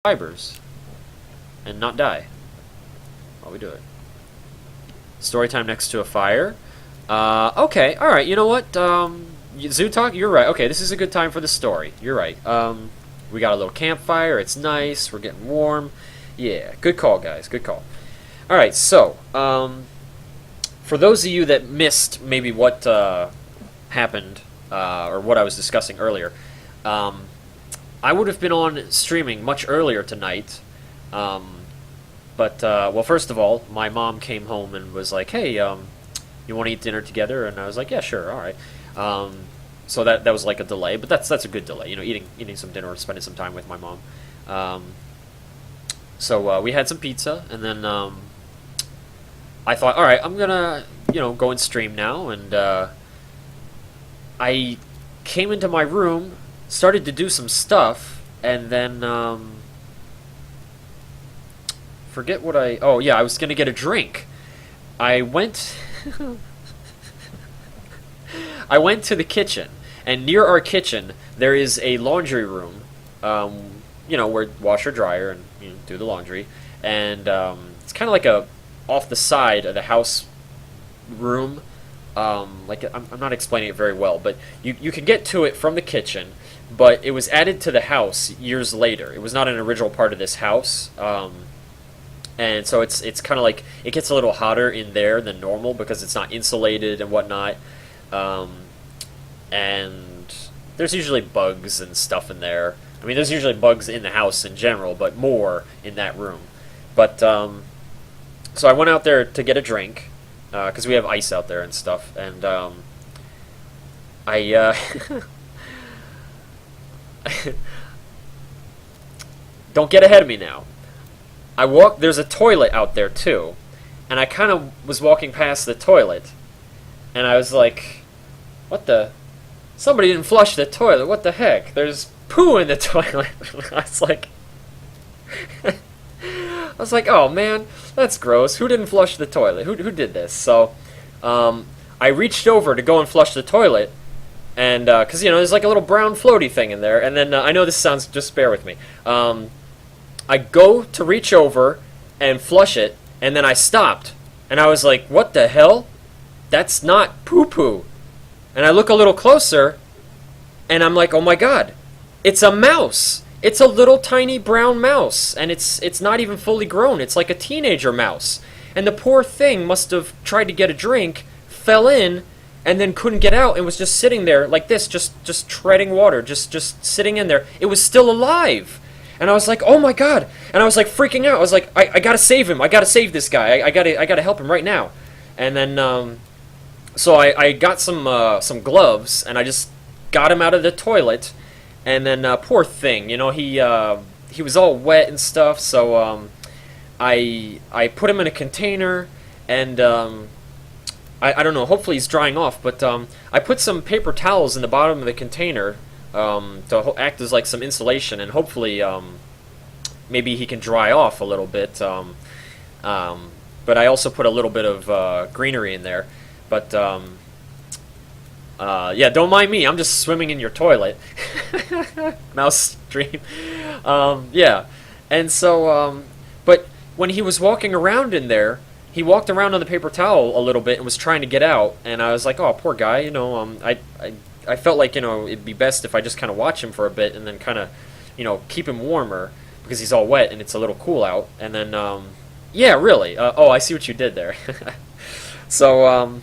fibers and not die while we do it. Story time next to a fire. Okay, alright, you know what? Zoo Talk, you're right. Okay, this is a good time for the story. You're right. We got a little campfire. It's nice. We're getting warm. Yeah, good call, guys. Good call. Alright, so, for those of you that missed maybe what happened, or what I was discussing earlier, I would have been on streaming much earlier tonight, but, well, first of all, my mom came home and was like, hey, you want to eat dinner together? And I was like, yeah, sure, alright. So that was like a delay, but that's a good delay, you know, eating some dinner or spending some time with my mom. So we had some pizza, and then I thought, alright, I'm gonna, you know, go and stream now, and I came into my room, started to do some stuff, and then forget what oh yeah, I was gonna get a drink. I went I went to the kitchen, and near our kitchen there is a laundry room, you know, where washer dryer and you know, do the laundry, and it's kind of like a off the side of the house room. Like I'm not explaining it very well, but you can get to it from the kitchen, but it was added to the house years later. It was not an original part of this house, and so it's kind of like it gets a little hotter in there than normal because it's not insulated and whatnot, and there's usually bugs and stuff in there. I mean, there's usually bugs in the house in general, but more in that room. But so I went out there to get a drink because we have ice out there and stuff, and I don't get ahead of me now. There's a toilet out there too, and I kind of was walking past the toilet, and I was like, what the? Somebody didn't flush the toilet, what the heck? There's poo in the toilet. I was like, oh man, that's gross. Who didn't flush the toilet? Who did this? So, I reached over to go and flush the toilet, and, cause, you know, there's like a little brown floaty thing in there, and then, I know this sounds, just bear with me. I go to reach over and flush it, and then I stopped, and I was like, what the hell? That's not poo-poo. And I look a little closer, and I'm like, oh my god, it's a mouse! It's a little tiny brown mouse, and it's not even fully grown. It's like a teenager mouse. And the poor thing must have tried to get a drink, fell in, and then couldn't get out, and was just sitting there like this, just treading water, just sitting in there. It was still alive. And I was like, oh my god! And I was like freaking out. I was like, I gotta save him. I gotta save this guy. I gotta help him right now. And then, so I got some gloves, and I just got him out of the toilet. And then, poor thing, you know, he was all wet and stuff, so, I put him in a container, and, I don't know, hopefully he's drying off, but, I put some paper towels in the bottom of the container, to act as, like, some insulation, and hopefully, maybe he can dry off a little bit, but I also put a little bit of, greenery in there, but, yeah, don't mind me. I'm just swimming in your toilet. Mouse stream. Yeah. And so, but when he was walking around in there, he walked around on the paper towel a little bit and was trying to get out. And I was like, oh, poor guy. You know, I felt like, you know, it'd be best if I just kind of watch him for a bit and then kind of, you know, keep him warmer because he's all wet and it's a little cool out. And then, yeah, really. Oh, I see what you did there. So,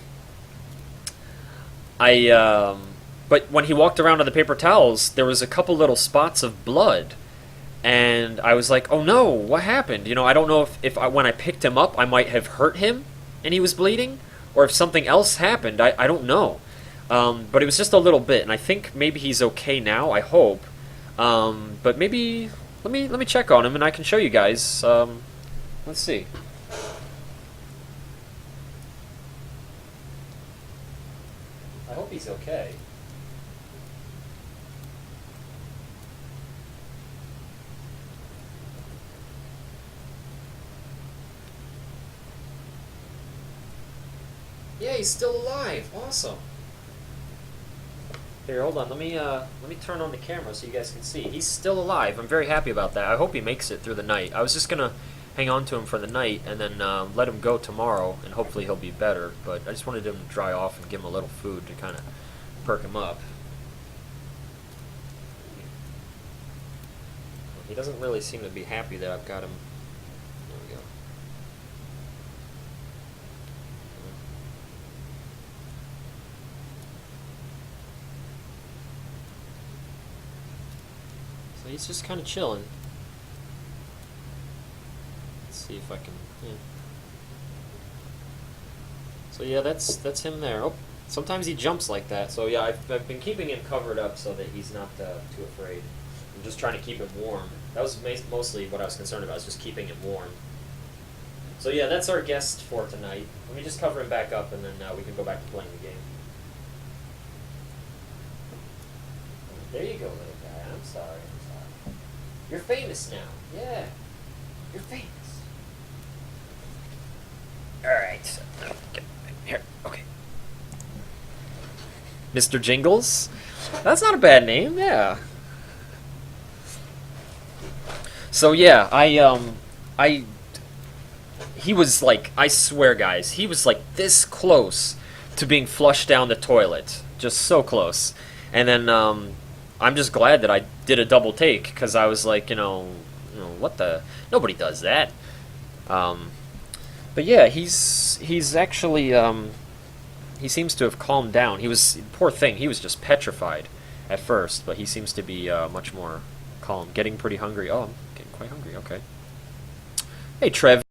but when he walked around on the paper towels, there was a couple little spots of blood, and I was like, oh no, what happened? You know, I don't know if when I picked him up, I might have hurt him, and he was bleeding, or if something else happened, I don't know, but it was just a little bit, and I think maybe he's okay now, I hope, but maybe, let me check on him, and I can show you guys, let's see. I hope he's okay. Yeah, he's still alive. Awesome. Here, hold on. Let me turn on the camera so you guys can see. He's still alive. I'm very happy about that. I hope he makes it through the night. I was just gonna hang on to him for the night and then let him go tomorrow, and hopefully he'll be better. But I just wanted him to dry off and give him a little food to kind of perk him up. He doesn't really seem to be happy that I've got him. There we go. So he's just kind of chilling. Let's see if I can. Yeah. So yeah, that's him there. Oh, sometimes he jumps like that. So yeah, I've been keeping him covered up so that he's not too afraid. I'm just trying to keep him warm. That was mostly what I was concerned about, is just keeping him warm. So yeah, that's our guest for tonight. Let me just cover him back up, and then we can go back to playing the game. There you go, little guy. I'm sorry. You're famous now. Yeah. You're famous. Alright. Here. Okay. Mr. Jingles? That's not a bad name, yeah. So yeah, he was like, I swear guys, he was like this close to being flushed down the toilet. Just so close. And then, I'm just glad that I did a double take, because I was like, what the, nobody does that. But yeah, he's actually, he seems to have calmed down. He was, poor thing, he was just petrified at first, but he seems to be much more calm. Getting pretty hungry. Oh, I'm getting quite hungry, okay. Hey, Trev.